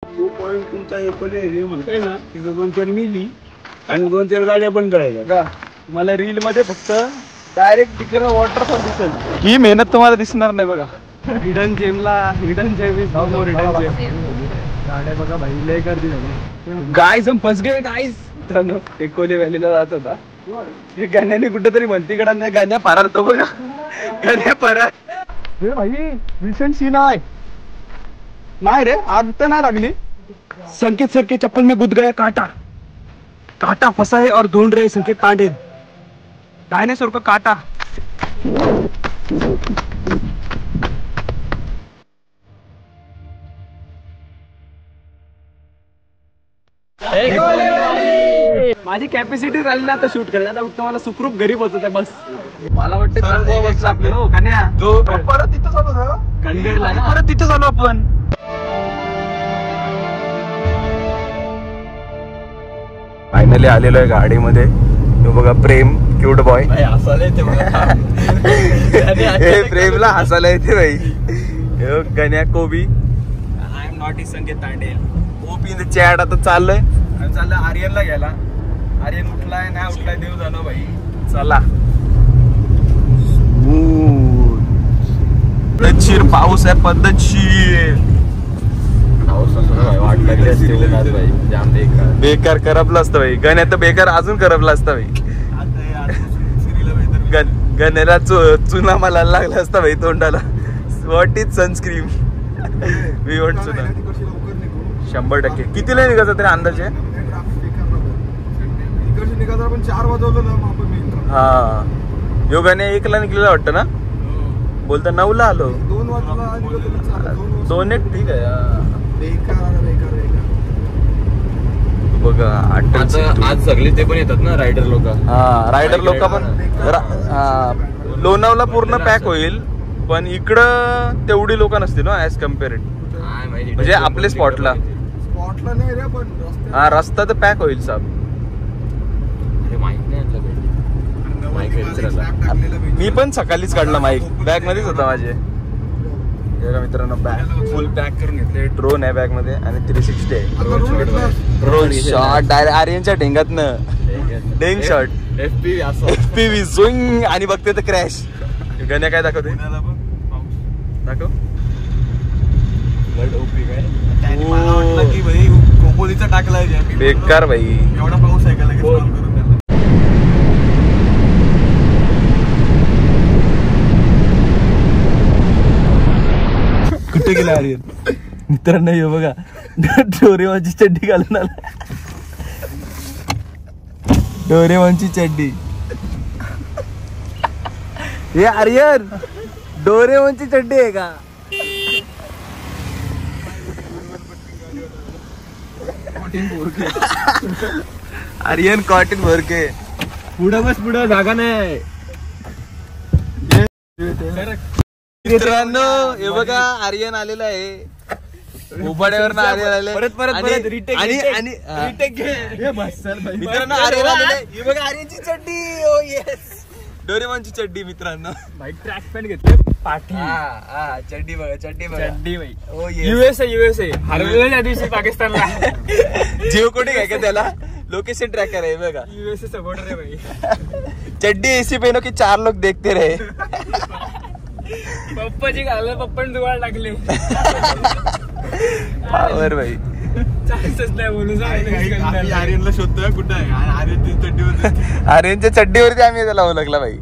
तो पॉईंट तुमचा हे म्हणताय ना तिथं 2-4 मिली आणि 2-4 गाड्या पण करायच्या का. मला रील मध्ये फक्त डायरेक्ट तिकडे वॉटरफॉल दिसेल. ही मेहनत तुम्हाला दिसणार नाही बघा. हिडन जेमला हिडन जेम गाड्या बघा भाई लय गर्दी झाली. गाईज हम फस गए गाईज. टेकोले व्हॅलीला जात होता. हे गाण्याने कुठेतरी म्हणतीकडे नाही गाण्या पारार तो बघा. गाण्या पारार हे भाई रिसेंट सीन आहे. नाही रे आज तर नाही लागली. संकेत सर के चप्पल में गुद गया कांटा. कांटा फंसा है और ढूंढ रहे संकेत पांडे डायनासोर का कांटा. माझी कॅपॅसिटी राहिली ना आता शूट करायला. आता फक्त मला सुखरूप घरी पोहोचत आहे बस. मला वाटतं परत तिथं चालू कंडेडला ना परत तिथं चालू आपण. फायनली आलेलो आहे गाडीमध्ये. बघा प्रेम क्यूट बॉय. हसायला येते प्रेमला हसायला येते भाई. गण्या कोबी. I am not Sanket Tande. OP in the chat. आता चाललंय आर्यनला घ्यायला. आर्यन उठलाय नाही उठलाय देव जाणं भाई. चला. पद्धतशीर पाऊस आहे. पद्धतशीर बेकार करपलं असतं भाई. गण्या तर बेकार अजून करपलं असतं भाई. गण्याला चुना मला लागला असता भाई तोंडाला. What is sunscreen. We want chuna. 100%. कितीला निघायचं तरी अंदाजे. पण 4 वाजवलं ना. हा यो गण्या 1ला निघलेला वाटतं ना. बोलता 9ला आलो. 2 वाजता 2-1 ठीक आहे. बघा आज सगळे ते पण येतात ना रायडर लोक. हा रायडर लोक पण. लोणावळा पूर्ण पॅक होईल पण इकडं तेवढी लोक नसतील ना ऍज कम्पेअर्ड. म्हणजे आपले स्पॉटला नाही रे पण हा रस्ता तर पॅक होईल साहेब. मी पण सकाळीच काढला माईक. बॅग मध्येच होता माझे. मित्रांनो बॅग फुल पॅक करून घेतले. ड्रोन आहे बॅग मध्ये आणि 360 आहे. ड्रोन शॉट डायरेक्ट आर्यनच्या ढेंगातनं. डेंग शॉट FPV झोईंग आणि बघते तर क्रॅश. गण्या काय दाखवते दाखव. मला वाटलं की भाई कोपोलीचा टाकलाय बेकार भाई. एवढा पाऊस आहे का लगेच कॉल करून त्याला. कुठे गेला आर्यन. मित्रांनो हे बघा डोरेमॉनची चड्डी घालून आला. डोरेमॉनची चड्डी. हे आर्यन डोरेमॉनची चड्डी आहे का. आर्यन कॉटन भरके. पुढं बस पुढं जागा नाही. मित्रांनो हे बघा आर्यन आलेला आहे. उभाड्यावर आर्यन आले. परत रिटेक आणि मित्रांनो आर्यन आलेला आहे. हे बघा आर्यनची चड्डी. ओ येस डोरेमॉनची चड्डी मित्रांनो. भाई ट्रॅक पॅन्ट घेतले पाठी. चड्डी बघा चड्डी चड्डी भाई. ओ येस USA हरवलं त्या दिवशी पाकिस्तानला. जिओ कोडिंग आहे का त्याला. लोकेशन ट्रॅकर आहे बघा. USA सपोर्टर आहे भाई. चड्डी ऐसी पहनो की 4 लोग देखते रहे. पप्पाची घाललं पप्पाने दुवाळ टाकले. पावर भाई. चान्सच नाही बोलू. आर्यनला शोधतोय कुठं आहे. आर्यनची चड्डीवर. आर्यनच्या चड्डीवरती आम्ही त्याला ओळखला भाई.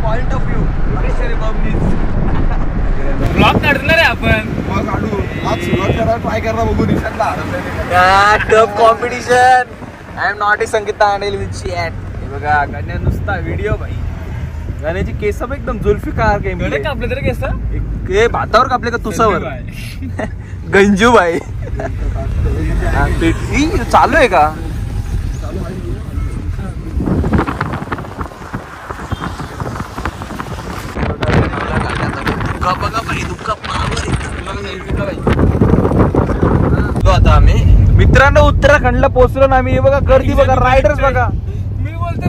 पॉइंट ऑफ व्ह्यू ब्लॉग काढणार आहे आपण. आज सुरुवात करा ट्राय करा बघू. Tough competition. I am not a Sanket Tandel with chat. हे बघा गण्या नुसता व्हिडिओ भाई. गण्याची केस एकदम जुल्फिकार. कापले तर केस हे भातावर कापले का तुसावर. गंजू भाई. चालू आहे का. बघा भाई दुःखा पावर. आता आम्ही मित्रांनो उत्तराखंडला पोहोचलो ना आम्ही. बघा गर्दी बघा. रायडर्स बघा. मी बोलतो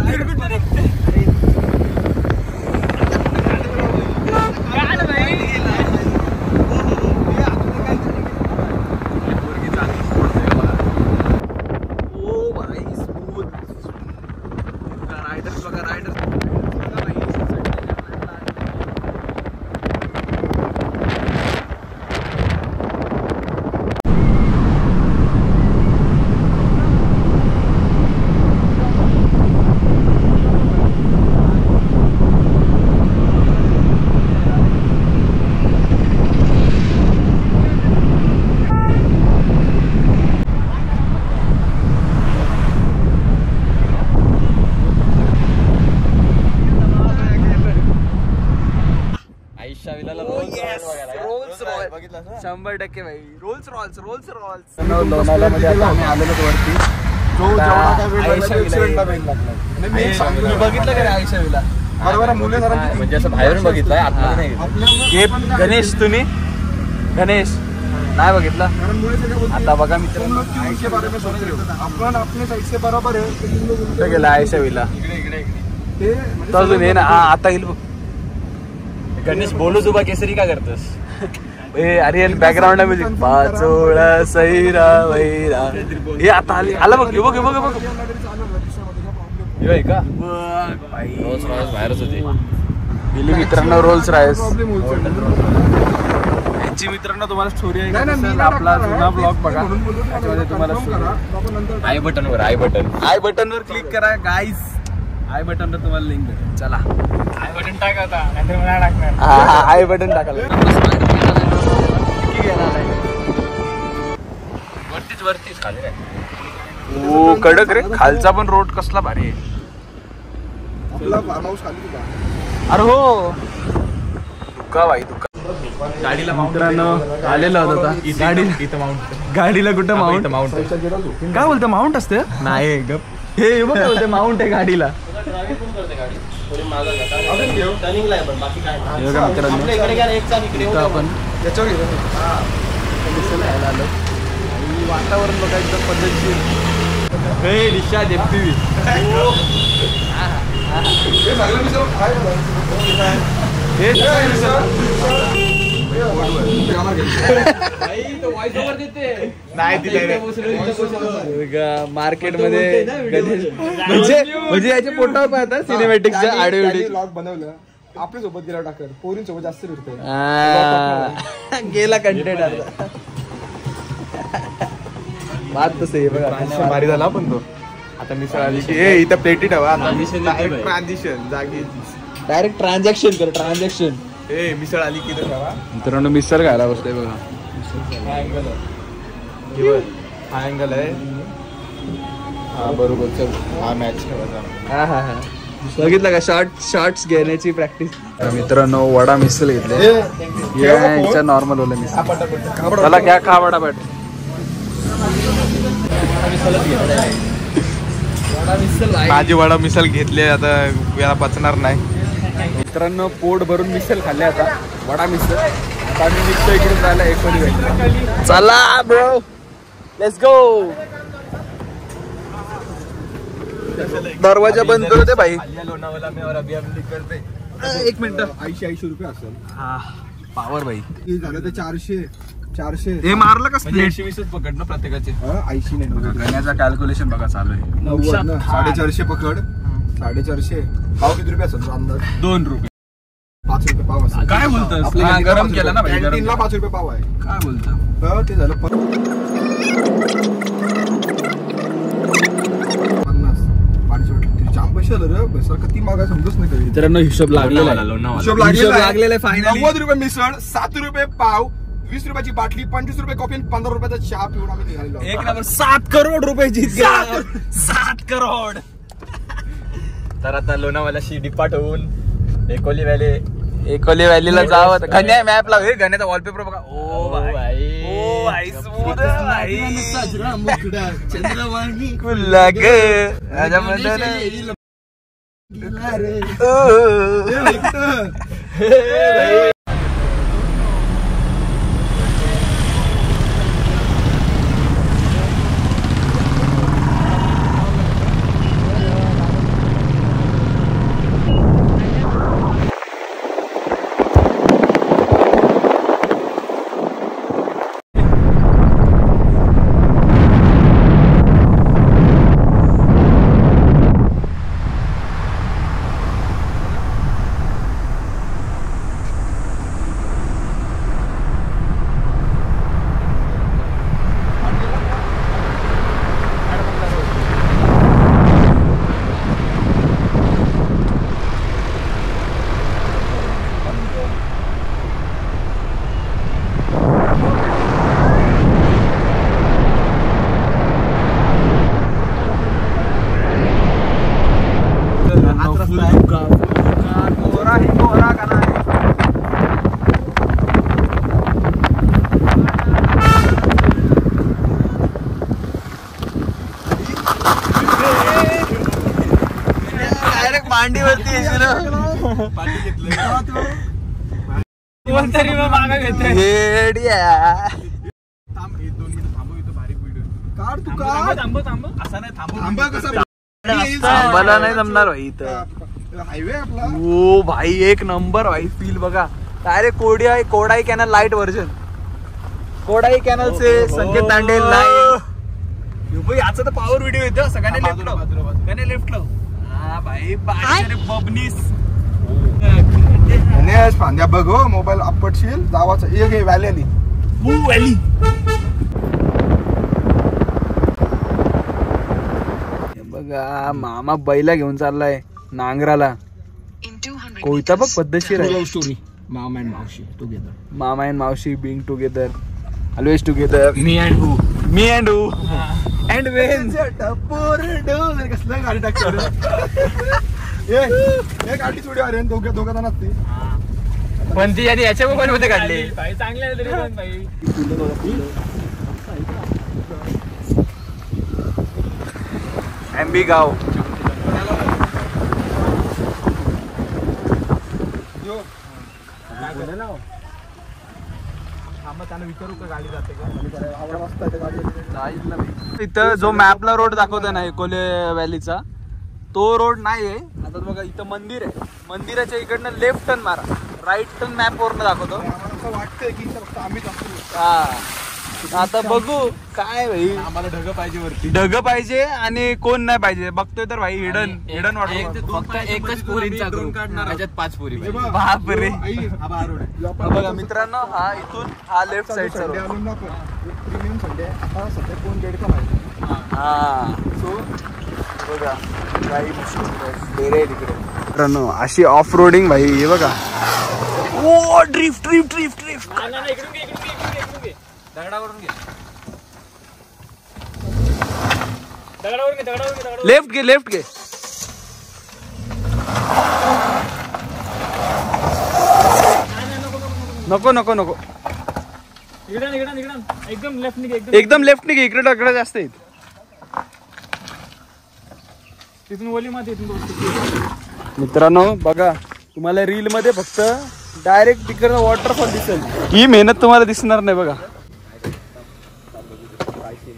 रोल्स रॉयल्स 100% भाई. रोल्स रॉयल्स लोणावळ्यामध्ये आता आम्ही आलेलो वरती. जो जेवढा काय वेळ लागला, आयशा accident ला वेळ लागला. मी एक सांगितलं. तुम्ही बघितलं का रे आयशा विला? बरोबर आहे, मुले जरा म्हणजे असं बाहेरून बघितलंय, आतमध्ये नाही. हे गणेश, तुम्ही गणेश नाही बघितला? कारण मुले सगळे बोलते, आता बघा तुम मित्रांनो, लोग क्यों उनके बारे में सोच रहे हो? आपण अपने साइड से बरोबर आहे, तो तुम लोग उनके कुठं गेला आयशा विला? ते म्हणजे तो अजून हे ना, हा आता येईल बघ. गणेश बोलू जुबा केसरी का करतोस? ए अरे बॅकग्राऊंड म्युझिक पाचोळा सैरा वैरा. हे आता आला बघ, हे बघ हे का रोल्स रॉयस बाहेरच होते. गेली मित्रांनो रोल्स रॉयस. यांची मित्रांनो तुम्हाला स्टोरी आहे का? आपला जुना ब्लॉग बघा, त्याच्यामध्ये तुम्हाला आय बटनवर क्लिक करा गाईस. आय बटनवर तुम्हाला लिंक भेटेल. चला आय बटन टाक आता, नाहीतर मला टाकणार. हा आय बटन टाकायला वरतीच खाली काय. ओ कडक रे, खालचा पण रोड कसला भारी आहे. आपला फार्म हाऊस खाली तुला. अरे हो दुका भाई दुका. गाडीला मित्रांनो आलेला होता गाडीला कुठं माउंट काय बोलतो? माउंट असते नाही गप. हे बघ काय बोलते, माउंट आहे गाडीला. आपण त्याच्यावर गेलो. आलो. वातावरण बघा एकदम पद्धतशीर. हे रिक्षा देपती. मार्केट मध्ये म्हणजे याच्या पोटावर पाहतात सिनेमॅटिकच्या ऑडिओ ब्लॉग बनवलं आपल्या सोबत गेला टाकर, पोरींसोबत जास्त फिरतोय. गेला कंटेंट आता. बात तसं आहे बघा, भारी झाला पण तो. आता मिसळ आली की ए इथं प्लेटी ठेवा. आता ट्रान्झिशन जागी डायरेक्ट ट्रान्झॅक्शन कर. ट्रान्झॅक्शन ए मिसळ आली की इथं ठेवा. मित्रांनो मिसळ खायला बसतोय बघा. हा अँगल आहे. हा बरोबर. चल हा मॅच ठेवायचा. हा बघितलं का? शॉर्ट्स घेण्याची प्रॅक्टिस. मित्रांनो वडा मिसळ घेतले. यांच्या नॉर्मल वाला मिसळ. चला क्या खा वडा बट. माझी वडा मिसळ घेतली, आता याला पचणार नाही. मित्रांनो पोट भरून मिसळ खाल्ले. आता वडा मिसळ. आता आम्ही निघतो इकडून जायला एकोली. चला ब्रो लेट्स गो. दरवाजा बंद करू दे भाई. एक मिनिट. 80 रुपये असेल. हा पावर भाई. हे झालं तर 400. हे मारलं का? 120 पकड ना प्रत्येकाचे. 80 नाही. गण्याचा कॅल्क्युलेशन बघा चालू आहे. 450 पकड. 450 पाव किती रुपये असेल अंदाज? 2 रुपये. 5 रुपये पाव असेल. काय बोलतोस? आपल्या हा, कॅन्टीनला गरम 5 केला ना भाई, रुपये. गरम. कॅन्टीनला 5 रुपये पाव आहे. काय बोलतो? ते झालं 50. पाचशे वाटलं. जाम पैसे आलं रे. पैसा किती मागा समजच नाही काही. मित्रांनो हिशोब लागलेला आहे. हिशोब लागलेला आहे फायनली. 90 रुपये मिसळ, 7 रुपये पाव, 20 रुपयाची बाटली, 25 रुपये कॉफी, 15 रुपयाचा चहा पिऊन आम्ही निघालेलो. एक नंबर. 7 करोड रुपये जीत गया. 7 करोड. तर आता लोणावळ्याशी डिपार्ट होऊन एकोली व्हॅलीला जावं. गण्या मॅप लाव. गण्याचा वॉलपेपर बघा. ओ भाई ओ भाई स्मूथ भाई. चंद्रवाणी कुल्ला ग राजामध्ये. कोणतरी मग मागं घेतोय. येड्या. काढ तू थांबव असं नाही थांबा कसा थांबायला नाही जमणार भाई इथं. हायवे आपला. ओ भाई एक नंबर भाई फील बघा. Direct Kodai canal light version. Kodai canal से संकेत दांडेल लाईव्ह. याचा तर पॉवर व्हिडिओ येतो. सगळ्यांनी लेफ्ट लो. हा भाई बबनीस. फांद्या बघ हो मोबाईल आपटशील जावाचं. एक व्हॅली आली. बघा मामा बैला घेऊन चाललाय नांगराला. कोयता बघ पद्धतशीर आहे. स्टोरी मामा अँड मावशी टुगेदर. मामा अँड मावशी being together. Always together. Me and who. Me and who. And when. कसलं गाडी टाकतो गाडी सोडी अरे दोघं जण असते. पण ती आणि याच्या मोबाईल मध्ये काढली. चांगले तरी पण भाई. एमबी गाव. विचारू का गाडी जाते का. इथं जो मॅपला रोड दाखवतो ना एकोले व्हॅलीचा तो रोड नाही आहे. आता बघा इथं मंदिर आहे. मंदिराच्या इकडनं लेफ्ट टर्न मारा. राईट टर्न मॅप वरनं दाखवतो. वाटतंय की फक्त आम्हीच असतो. हा आता बघू काय भाई. आम्हाला ढग पाहिजे वरती. ढग पाहिजे आणि कोण नाही पाहिजे. बघतोय तर भाई हिडन वाटतो. फक्त एकच पोरींचा ग्रुप त्याच्यात 5 पोरी. बापरे. हा रोड आहे. बघा मित्रांनो हा इथून हा लेफ्ट साईडचा रोड. प्रीमियम संडे आता सध्या कोण गेट का माहिती. हा सो बघा काही डेरे आहे तिकडे. मित्रांनो अशी ऑफ रोडिंग भाई हे बघा. ओ ड्रिफ्ट. दगडावरून घे. लेफ्ट घे. नको एकदम लेफ्ट निघे. इकडे जास्त आहेत. तिथून ओली मध्ये मित्रांनो बघा तुम्हाला रील मध्ये फक्त डायरेक्ट तिकडनं वॉटरफॉल दिसेल. ही मेहनत तुम्हाला दिसणार नाही बघा.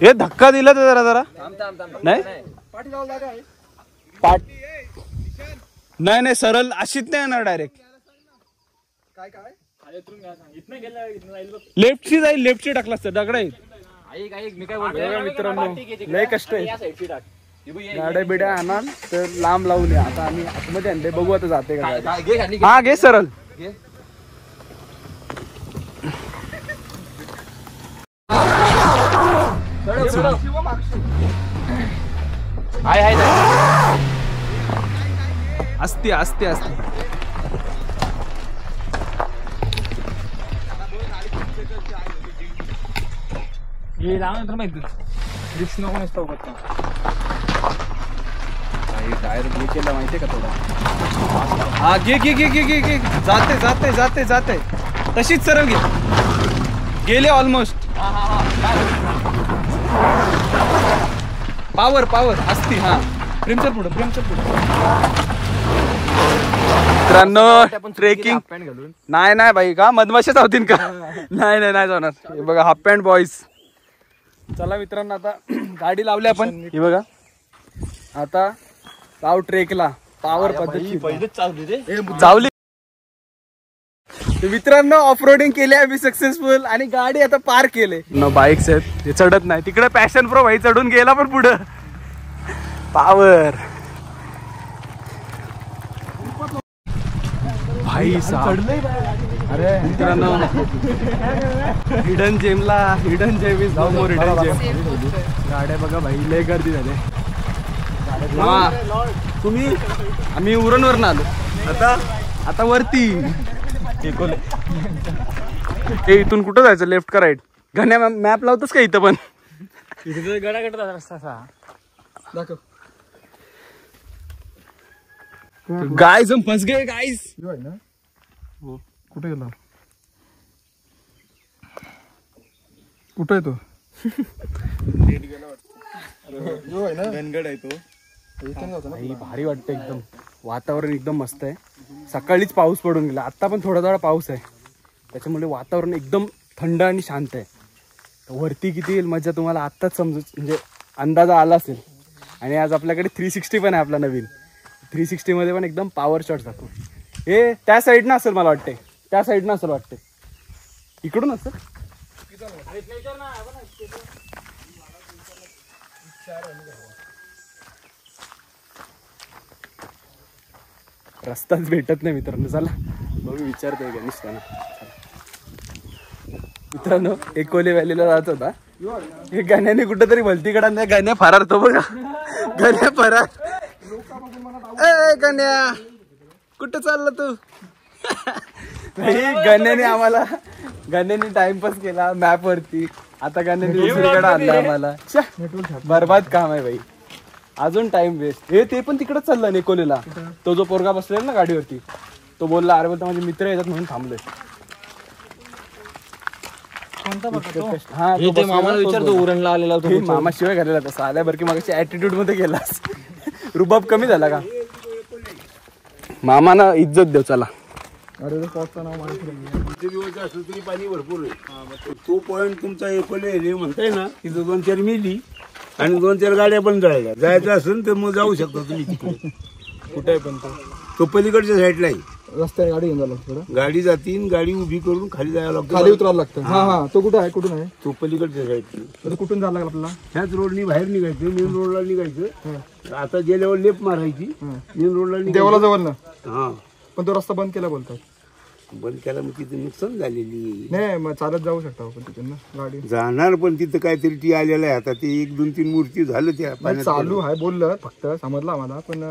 हे धक्का दिला तर जरा नाही नाही सरळ अशीच नाही येणार. डायरेक्ट लेफ्टची जाईल. लेफ्टची टाकला असतं दगड आहेत. मी काय बोलतो मित्रांनो लय कष्ट आहे. गाड्या बिड्या आणाल तर लांब लावून या. आता आम्ही आतमध्ये आणले बघू आता जाते का. हा घे सरळ. असते हे लावून तर माहिती रिक्स नको नसतो. टायर ब्ले केला माहितीये का थोडा. हा घे. जाते तशीच सरळ घे. गेले ऑलमोस्ट. पावर असती. हा प्रेमचर पुढे. मित्रांनो ट्रेकिंग नाही भाई का मधमाशाच होतील का. नाही जाणार. हे बघा हाफ पॅन्ट बॉईज. चला मित्रांनो आता गाडी लावली आपण. हे बघा आता जाऊ ट्रेकला. पावर पद्धती पहिलेच चावली. मित्रांनो ऑफ रोडिंग केली आम्ही सक्सेसफुल आणि गाडी आता पार्क केले. बाईक्स आहेत ते चढत नाही. तिकडे पॅशन प्रो भाई चढून गेला पण पुढं पावर भाई चढले. अरे मित्रांनो hidden gem is no more hidden gem. गाड्या बघा भाई लय गर्दी झाली. तुम्ही आम्ही उरणवरून आलो. आता वरती इथून कुठं जायचं. लेफ्ट का राईट. घण्या मॅप लावतोस का इथं पण. गडागडा रस्ता दाखव. गाइस हम फंस गए गाइस. ना कुठे गेला. कुठे आहे तो. भारी वाटतं एकदम. वातावरण एकदम मस्त आहे. सकाळीच पाऊस पडून गेला, आता पण थोडा थोडा पाऊस आहे, त्याच्यामुळे वातावरण एकदम थंड आणि शांत आहे. वरती किती येईल मजा तुम्हाला आत्ताच समजू, म्हणजे अंदाजा आला असेल. आणि आज आपल्याकडे 360 पण आहे आपला नवीन. 360 मध्ये पण एकदम पॉवर शॉट दाखवू. हे त्या साईडनं असेल मला वाटते, त्या साईडनं असेल वाटते, इकडून असेल. रस्ताच भेटत नाही मित्रांनो. चला बघू, विचारतोय गणेश त्यांना. मित्रांनो एकोले व्हॅलीला जात होता, हे गाण्याने कुठेतरी भलतीकडा नाही, गाण्या फरार तो बघा, गाण्या फरार. ए गाण्या कुठं चालला तू? गाण्याने आम्हाला, गाण्याने टाइमपास केला मॅप वरती. आता गाण्याने दुसरीकडे आणला आम्हाला. बरबाद काम आहे भाई, अजून टाइम वेस्ट. हे ते पण तिकडच चाललं नेकोलेला. तो जो पोरगा बसलेला ना गाडीवरती, तो बोलला अरे बोलता माझे मित्र येतात म्हणून थांबलोय. हा मामाला विचारतो उरणला आलेला होता. मामा शिवाय घालेला तसा आल्या बरं की मग ऍटिट्यूड मध्ये गेलास. रुबाब कमी झाला का? मामाना इज्जत देऊ. चला दिवस असलं तरी पाणी भरपूर आहे. तो पॉईंट तुमचा एकोले रे म्हणताय ना, तिथं 2-4 मिली आणि 2-4 गाड्या पण जायचं असेल तर मग जाऊ शकता तुम्ही तिकडे. कुठे पण तो पलीकडच्या साईडला आहे रस्त्याने गाडी घेऊन झाला, गाडी जातीन, गाडी उभी करून खाली जायला लागतं, खाली उतरावं लागतं. हा हा, तो कुठं आहे, कुठून आहे तो पलीकडच्या साईडला. कुठून जायला लागला आपल्याला? ह्याच रोडनी बाहेर निघायचं, मेन रोडला निघायचं. आता गेल्यावर लेप मारायची, मेन रोडला देवाला जवळ ना. हा पण तो रस्ता बंद केला बोलतात. बंद केला मग तिथे नुकसान झालेली. नाही मग चालत जाऊ शकता आपण तिथून ना गाडी जाणार, पण तिथं काहीतरी टी आलेलं आहे. आता ते 1-2-3 मूर्ती झालं त्या नाही, चालू आहे बोललं, फक्त समजलं आम्हाला. पण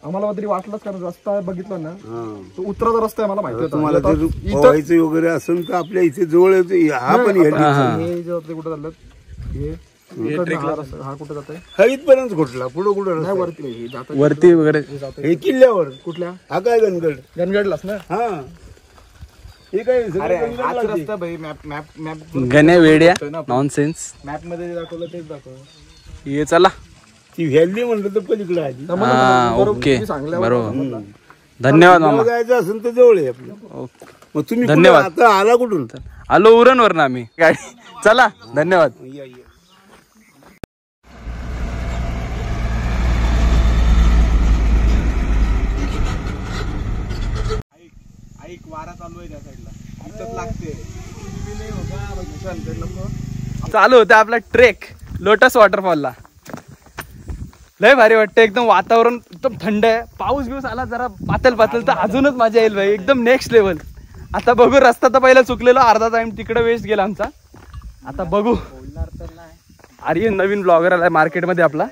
आम्हाला तरी वाटलंच, कारण रस्ता बघितला ना, तो उतराचा रस्ता आहे, मला माहिती होता. तुम्हाला जर पोहायचं वगैरे असेल तर आपल्या इथे जवळ हा पण हे जे कुठं चाललं, हे हा कुठं जात आहे? हळीतपर्यंत घुटला, पुढं कुठं नाही, वरती जात वरती वगैरे. हे किल्ल्यावर कुठल्या? हा काय गणगड, गणगडलाच ना. हा हे काय रस्ता भाई, मॅप गण्या वेड्या नॉनसेन्स. मॅप मध्ये दाखवलं तेच दाखवलं. ये चला. ती व्हॅली म्हणलं तर पलीकडे आली. ओके बरोबर. धन्यवाद मामा. जायचं असेल तर जवळ आहे आपलं. मग तुम्ही धन्यवाद. आता आला कुठून? आलो उरणवर ना आम्ही गाडी. चला धन्यवाद. ऐक वारा चालू आहे त्या साईडला, इथंच लागते. चालू होता आपला ट्रेक लोटस वॉटरफॉलला. लय भारी वाटतं, एकदम वातावरण एकदम थंड आहे. पाऊस बिऊस आला जरा पातल पातल तर अजूनच मजा येईल भाई, एकदम नेक्स्ट लेवल. आता बघू, रस्ता तर पहिला चुकलेलो, अर्धा टाइम तिकडे वेस्ट गेला आमचा. आता बघू. अरे नवीन ब्लॉगर आलाय मार्केटमध्ये आपला,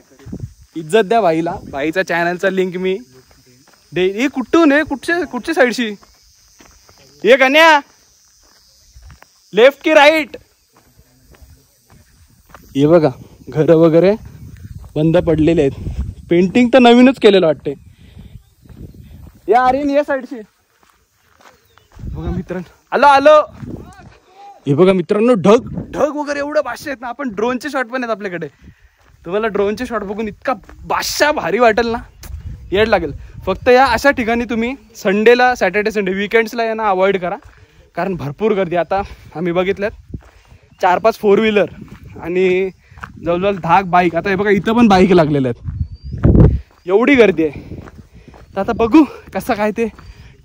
इज्जत द्या भाईला. भाईचा चॅनलचा लिंक मी दे. कुठून आहे, कुठच्या साईडशी ये कन्या? लेफ्ट की राईट? हे बघा घर वगैरे बंद पडलेले आहेत. पेंटिंग तर नवीनच केलेलं वाटते. या आर्यन या साईडशी बघा मित्रांनो. आलो. हे बघा मित्रांनो, ढग वगैरे एवढं बादशाह आहेत ना. आपण ड्रोनचे शॉट पण आहेत आपल्याकडे. तुम्हाला ड्रोनचे शॉट बघून इतका बादशाह भारी वाटेल ना, येड लागेल. फक्त या अशा ठिकाणी तुम्ही संडेला, सॅटर्डे संडे विकेंड्सला यांना अवॉइड करा, कारण भरपूर गर्दी. आता आम्ही बघितल्यात 4-5 4 व्हीलर आणि जवळजवळ 10 बाईक. आता हे बघा इथं पण बाईक लागलेल्या आहेत, एवढी गर्दी आहे. तर आता बघू कसं काय ते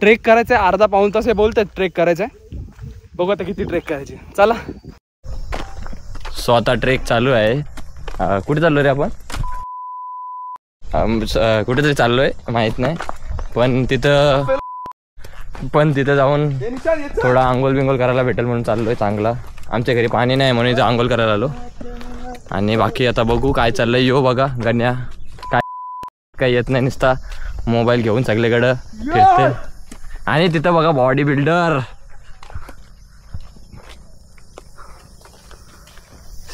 ट्रेक करायचं आहे. अर्धा पाऊण तास हे बोलतात ट्रेक करायचं आहे. बघू आता किती ट्रेक करायची. चला. सो आता ट्रेक चालू आहे. कुठे चाललो रे आपण? कुठेतरी चाललोय माहित नाही, पण तिथं जाऊन थोडा आंघोळ बिंगोल करायला भेटेल म्हणून चाललोय. चांगला आमच्या घरी पाणी नाही म्हणून इथं आंघोळ करायला आलो. आणि बाकी आता बघू काय चाललंय. यो बघा गण्या काय येत नाही, नुसता मोबाईल घेऊन सगळीकडं फिरते. आणि तिथं बघा body builder,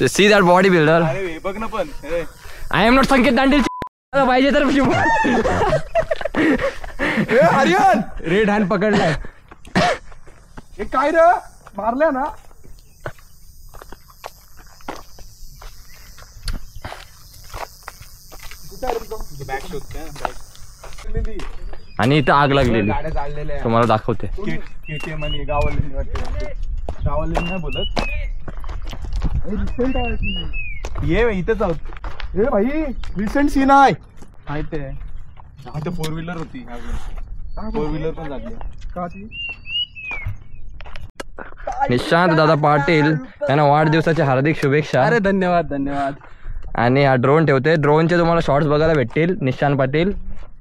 see that body builder. बघ ना पण आय एम नॉट संकेत दांडेल पाहिजे तर आर्यन रेड हँड पकडलाय. हे काय रे मारल्या ना. बॅग शोधते. आणि इथं आग लागलेली गाड्या जाळलेल्या तुम्हाला दाखवते. केटीएम आणि गावाला नाही बोलत. ये इथंच आहोत. ए भाई रिसेंट सीन आहे. माहिती आहे. इथं 4 व्हीलर होती अजून. 4 व्हीलर पण लागली. का ती निशांत दादा पाटील यांना वाढदिवसाच्या हार्दिक शुभेच्छा. अरे धन्यवाद धन्यवाद. आणि हा ड्रोन ठेवते. ड्रोनचे तुम्हाला शॉर्ट्स बघायला भेटतील निशांत पाटील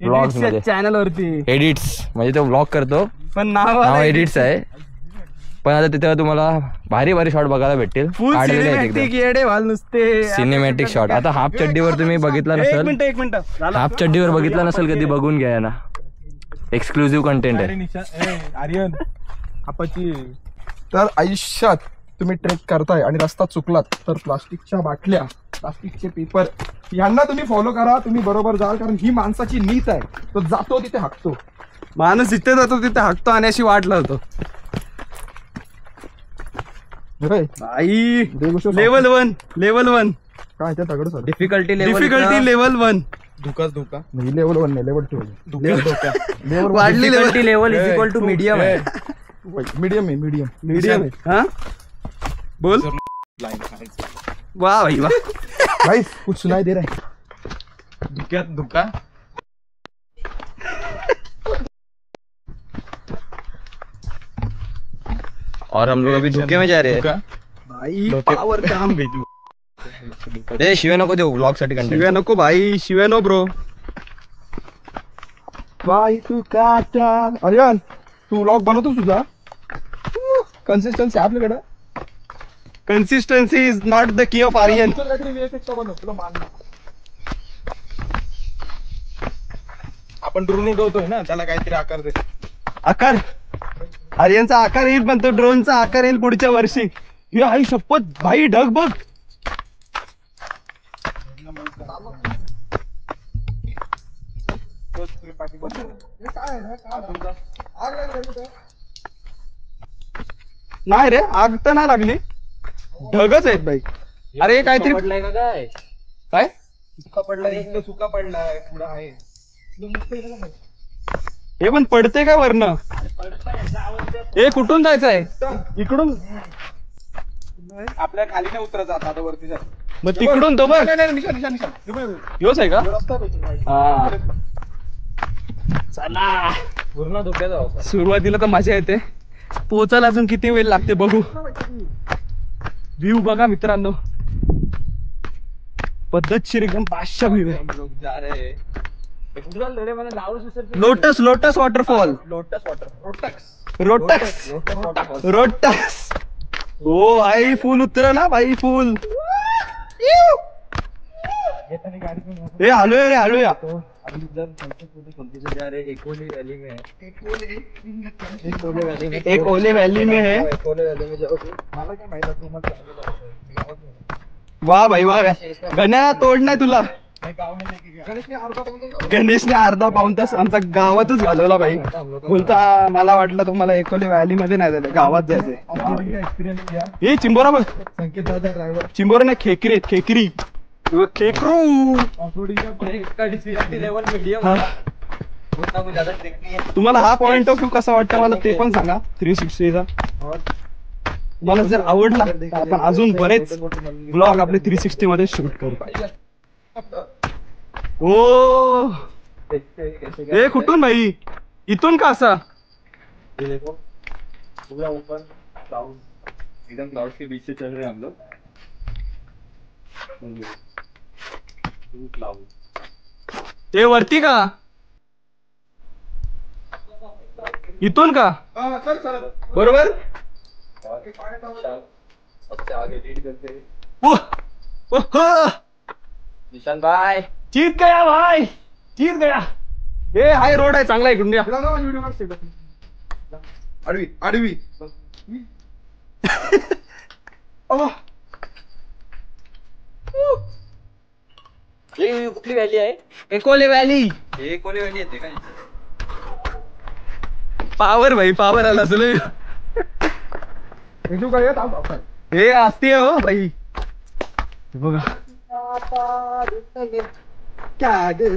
ब्लॉग्स मध्ये. चॅनल वरती एडिट्स म्हणजे तो ब्लॉग करतो पण नाव नाव एडिट्स आहे. पण आता तिथे तुम्हाला भारी भारी शॉट बघायला भेटतील. फुल काढलेले आहेत सिनेमॅटिक एकदम येडे वाल नुसते. Cinematic shot. आता हाफ चड्डीवर तुम्ही बघितला एक नसेल, मिनिट झालं. हाफ चड्डीवर बघितला नसेल कधी बघून घ्या ना. एक्सक्लुझिव्ह कंटेंट आहे. आर्यन आपाची. तर आयुष्यात तुम्ही ट्रेक करताय आणि रस्ता चुकलात तर प्लास्टिकच्या बाटल्या, प्लास्टिकचे पेपर यांना तुम्ही फॉलो करा. तुम्ही बरोबर जाल, कारण ही माणसाची नीत आहे. तो जातो तिथे हाकतो. माणूस जिथे जातो तिथे हाकतो आणि अशी वाट लावतो. आई लेवल 1 लेवल 1 काय त्या दगड सर डिफिकल्टी डिफिकल्टी लेवल 1. धोकाच धोका. नाही लेवल 1 नाही, लेवल 2 लेवल वाढली level is equal to medium आहे. मीडियम आहे, मीडियम मीडियम. हा बोल. वाह भाई वाह. भाई कुछ सुनाई दे रहा है. धुक्यात धुका. और हम लोग अभी धुके में जा रहे हैं. भाई पावर काम भेटू. ए शिवे नको देऊ ब्लॉग साठी कंटेंट. शिव्या नको भाई, शिव्या नो ब्रो. भाई तू काटा. अरियान तू व्लॉग बनवतो तुझा. कन्सिस्टन्सी आपल्याकडे. Consistency is not the key of Aryan. आपण ड्रोन उडवतोय ना, त्याला काहीतरी आकार दे. आकार आर्यनचा आकार येईल, पण तो ड्रोनचा आकार येईल पुढच्या वर्षी. हे आई शपथ भाई ढग बघ. नाही रे, आग तर नाही लागली, ढगच आहेत बाई. अरे काहीतरी काय सुका पडलाय पुढं आहे. हे पण पडते का वरनं? हे कुठून जायचं आहे? इकडून. आपल्या खाली नाही उतरत जात आता वरती जात. मग तिकडून तो बघ. योच आहे का? हा. चला पूर्ण धुक्यात जाऊ. सुरुवातीला तर मजा येते, पोहोचायला अजून किती वेळ लागते बघू. व्ह्यू बघा मित्रांनो, पद्धतशीर एकदम बादशाह व्ह्यू आहे. Lotus lotus waterfall. Rotax Rotax. ओ भाई फुल उतरा ना भाई, फुल. हे आलोय रे, आलोया. एक ओले वैली में है. वाह भाई वाह. गण्या तोडणार तुला. गणेशने अर्धा पाऊण तास आमचा गावातच घालवला भाई. बोलता मला वाटलं तुम्हाला एकोले व्हॅली मध्ये नाही जायचं, गावात जायचंय. हे चिंबोरा बघ. चिंबोरा नाही, खेकरी खेकरी. खेकरू. तुम्हाला हा पॉइंट ऑफ व्ह्यू कसा वाटतं मला ते पण सांगा. 360 मला जर आवडला तर आपण अजून बरेच ब्लॉग आपले 360 मध्ये शूट करू. ओ हे कुठून भाई? इथून का असा? एकदम क्लाउड के बीच से चल रहे हैं हम लोग. ते वरती का? इथून का? बरोबर. निशांत भाई जीत गया भाई, जीत गया. हे हाय रोड आहे चांगला इकडून या. आडवी आडवी. कुठली व्हॅली आहे? एकोले व्हॅली. एकोले व्हॅली येते काय? पावर भाई, पावर आला असेल. हे असते हो भाई. बघा क्या अरे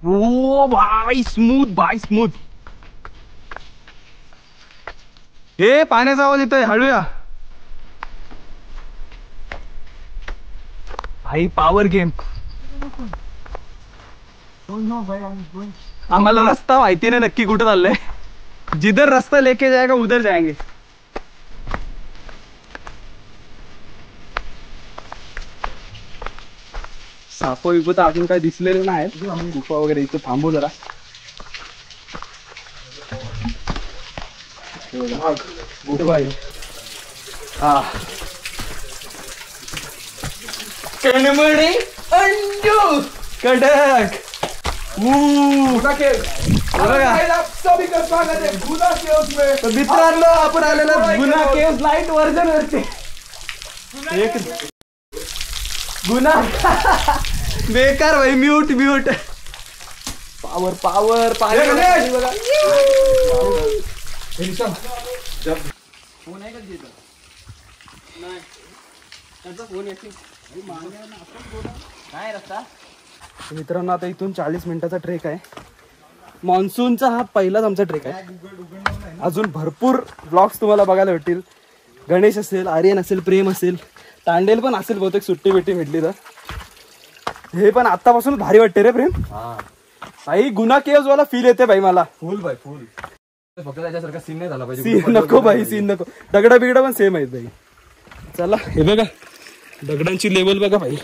ओ भाई स्मूथ भाई स्मूथ. हे पाण्याचा आवाज येतोय हळूया. भाई पॉवर गेम. आम्हाला रस्ता माहिती नाही नक्की कुठं चाललंय. जिधर रास्ता लेके जाएगा उधर जाएंगे. साप विप तर अजून काय दिसलेले नाहीत. गुफा वगैरे इथं थांबू जरा. गुफा आहे. हा कणमणी अंडू कडक. तर मित्रांनो आपण आलेलो गुना केव्ह लाईट व्हर्जन वरती. गुना बेकार भाई. Mute mute. पावर पावर पाणी बघा. फोन आहे का तिथं? नाही त्यांचा फोन येते. काय रस्ता. मित्रांनो आता इथून 40 मिनिटाचा ट्रेक आहे. मान्सूनचा हा पहिलाच आमचा ट्रेक आहे. अजून भरपूर ब्लॉग्स तुम्हाला बघायला भेटतील. गणेश असेल, आर्यन असेल, प्रेम असेल, तांडेल पण असेल बहुतेक सुट्टी बिट्टी भेटली तर. हे पण आतापासूनच भारी वाटते रे प्रेम. भाई गुना केव्स वाला फील येते भाई मला. फुल भाई फुल. फक्त त्याच्यासारखा सीन नाही झाला पाहिजे. सीन नको भाई, सीन नको. दगडा बिगडा पण सेम आहेत भाई. चला हे बघा दगडांची लेवल बघा भाई.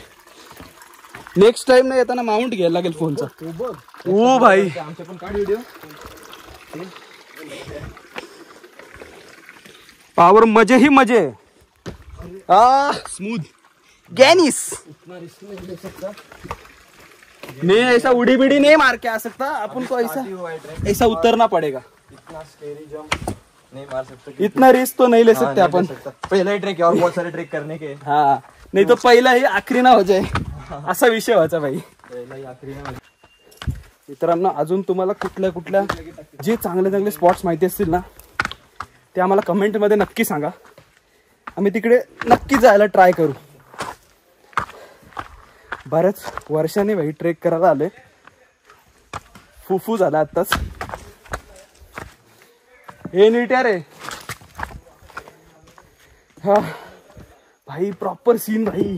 नेक्स्ट टाइम नाही येताना माउंट घ्यायला लागेल फोनचा. ओ भाई आमचे पण काढ व्हिडिओ. पावर मजे ही मजे. स्मूथ गैनिस. नहीं ऐसा उड़ी बिड़ी नहीं मार के आ सकता अपन को. ऐसा उतरना पड़ेगा. इतना स्केरी जंप नहीं मार सकते. इतना रिस्क तो नहीं ले सकते अपन. पहला ही ट्रेक है और बहुत सारे ट्रेक करने के. हाँ नहीं तो पहिला ही आखरी ना हो जाए असा विषय व्हायचा भाई. पहिला ही आखरी ना. मित्रांनो अजून तुम्हाला कुठल्या कुठल्या जे चांगले चांगले स्पॉट्स माहिती असतील ना ते आम्हाला कमेंट मध्ये नक्की सांगा. आम्ही तिकडे नक्की जायला ट्राय करू. बऱ्याच वर्षाने भाई ट्रेक करायला आले. फुफू झाला आत्ताच. हे नीट आहे रे. हा भाई प्रॉपर सीन भाई.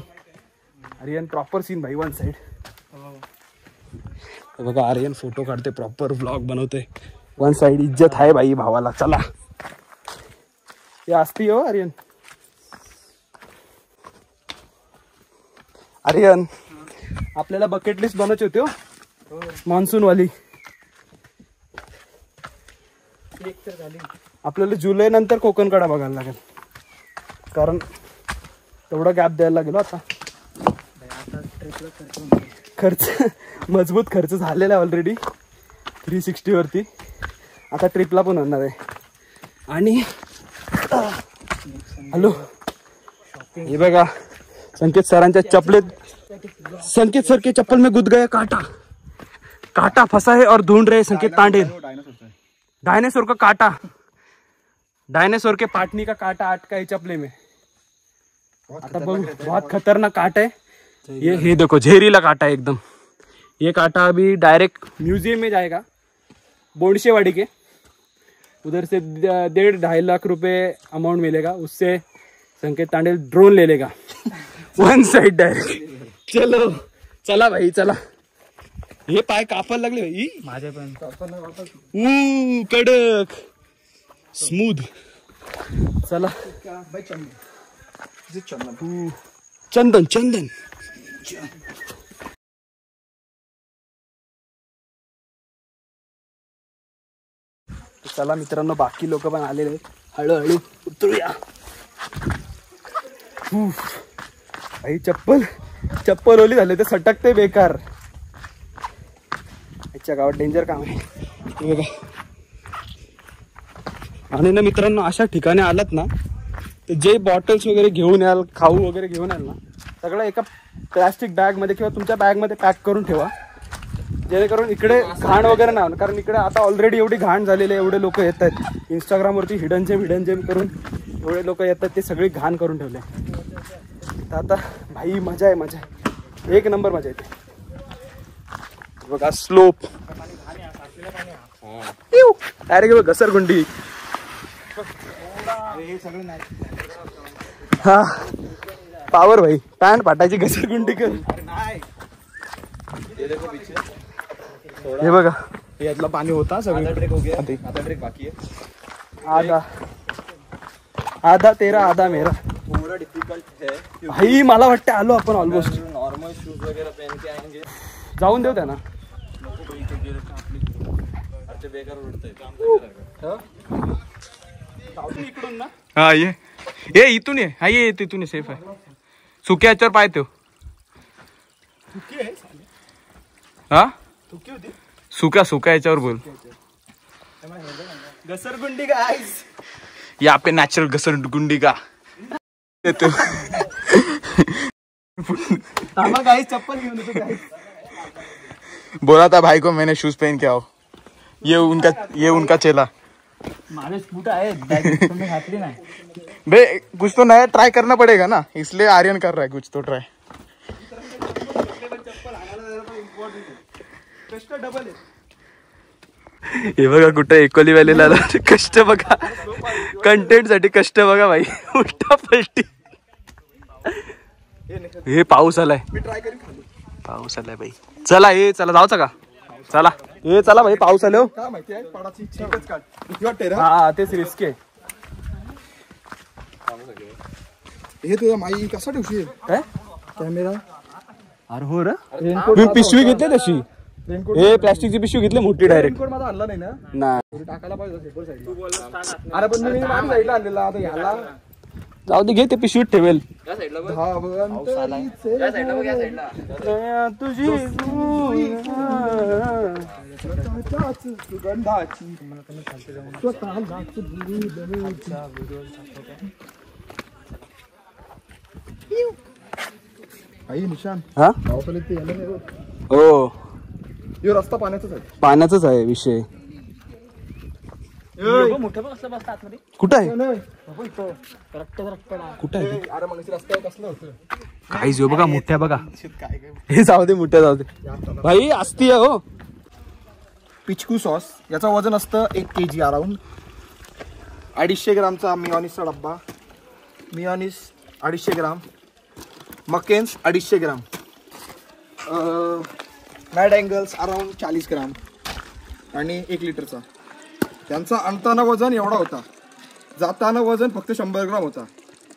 आर्यन प्रॉपर सीन भाई. वन साइड बघा आर्यन फोटो काढते, प्रॉपर व्लॉग बनवते. वन साइड इज्जत आहे भाई भावाला. चला हे असती हो आर्यन. आर्यन आपल्याला बकेट लिस्ट बनवायची होती हो मान्सून वाली. आपल्याला जुलै नंतर कोकणकडा बघायला लागेल कारण तेवढा गॅप द्यायला लागेल आता. खर्च मजबूत खर्च झालेला आहे ऑलरेडी 360 वरती. आता ट्रिपला पण होणार आहे. आणि हॅलो हे बघा संकेत सरांच्या चपलेत. संकेत सर के चप्पल में गुद गया कांटा. कांटा फंसा है और ढूंढ रहे संकेत तांडेल. डायनासोर का कांटा. डायनासोर के पाटनी का कांटा अटका है चपले में. आता बहुत खतरनाक कांटा है ये देखो जहरीला कांटा है एकदम. ये कांटा अभी डायरेक्ट म्यूजियम में जाएगा बोंडशेवाड़ी के. उधर से 1.5-2.5 लाख रुपए अमाउंट मिलेगा. उससे संकेत तांडेल ड्रोन ले लेगा. One side direct. चलो चला भाई चला. हे पाय कापायला लागले भाई माझे पण. कडक स्मूथ. चला चंदन चंदन. चला मित्रांनो बाकी लोक पण आलेले आहेत. हळूहळू उतरूया. भाई चप्पल ओली झाले ते सटकते बेकार. याच्या गावात डेंजर काम आहे हे बघा. आणि ना मित्रांनो अशा ठिकाणी आलात ना तर जे बॉटल्स वगैरे घेऊन याल, खाऊ वगैरे घेऊन याल ना सगळं एका प्लॅस्टिक बॅग मध्ये किंवा तुमच्या बॅग मध्ये पॅक करून ठेवा. जेणेकरून इकडे घाण वगैरे नाही होणार. कारण इकडे आता ऑलरेडी एवढी घाण झालेली आहे. एवढे लोक येत आहेत इंस्टाग्रामवरती हिडन जेम करून. एवढे लोक येतात ते सगळी घाण करून ठेवले. तर आता भाई मजा आहे. एक नंबर मजा येते. बघा स्लोप, डायरेक्ट घसरगुंडी. हा पावर भाई, पॅन्ट फाटायची घसरगुंडी कर. हे बघा यातलं पाणी होता सगळं. आधा तेरा आधा मेरा. थोड़ा डिफिकल्ट है भाई मला वाटतं आलो आपण ऑलमोस्ट. नॉर्मल शूज वगैरह पहन के आएंगे. जाऊन देऊ त्यांना. बेकार उडतंय इकडून ना. हा ये इथून ये. हा ये तिथून ये, सेफ आहे. सुक्या याच्यावर पाय तो. हा सुक्या याच्यावर बोल. घसरगुंडी गाइस. यहाँ पे नेचुरल घसरगुंडी का येतो. गाइस चप्पल घेऊन येतो गाइस. बोला था भाई को मैंने शूज पहन के आओ. ये उनका चेला. माझे स्कूटर आहे, तुम्ही घातली नाही. बे कुछ तो नया ट्राई करना पड़ेगा ना, इसलिए आर्यन कर रहा है कुछ तो ट्राई. हे बघा कुठं एकोली व्हॅलीला कष्ट बघा, कंटेंट साठी कष्ट बघा भाई. उलटा पलटी. हे पाऊस आलाय, पाऊस आलाय भाई. चला ये चला जाऊचा का. चला ये चला भाई, पाऊस आलो. काय माहिती आहे पाडाची ठीकच काढ. हा तेच रिस्क आहे. हे तुझा माई कसा ठेवशील काय कॅमेरा. अरे हो रे, मी पिशवी घेतली तशी. हे प्लास्टिकची पिशवी घेतली मोठी डायरेक्ट. माझा आणला नाही ना, नाही टाकायला पाहिजे. अरे पण मी माझ्या साईडला आणलेला. आता ह्याला जाऊ दे, घे ते पिशवीत ठेवेल. तुझी निशान हा पावसाळ्यात ते यायला नाही होत. हो हे रस्ता पाण्याचाच आहे. पाण्याचाच आहे विषय. कुठं आहे कुठं आहे अरे मग रस्त्यावर कसलं होतं. काही जो बघा मोठ्या बघा. हे जाऊ दे, मोठ्या जाऊ दे भाई. असती आहे हो. पिचकू सॉस याचं वजन असतं 1 kg अराउंड. 250 ग्रामचा मिओनिसचा डब्बा. मिओनिस 250 ग्राम. मकेन्स 250 ग्राम. मॅड अँगल्स अराउंड 40 ग्राम आणि 1 लिटरचा. त्यांचा आणताना वजन एवढा होता, जाताना वजन फक्त 100 ग्राम होता,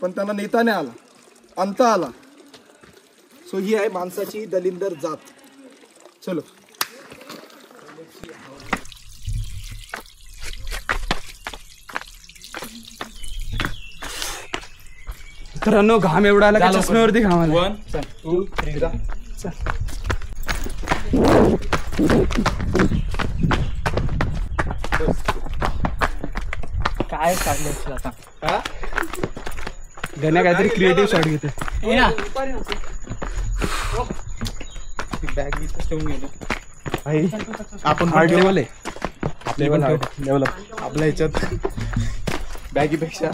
पण त्यांना नेता नाही आला, आणता आला. सो ही आहे माणसाची दलिंदर जात. चलो मित्रांनो, घाम एवढा आला की चष्म्यावरती घाम आला. 1 2 3 काय काढलं आता. गण्या काहीतरी क्रिएटिव्ह शॉट घेते. आपण हार्ड लेवल आहे. लेवल आपल्या ह्याच्यात बॅगीपेक्षा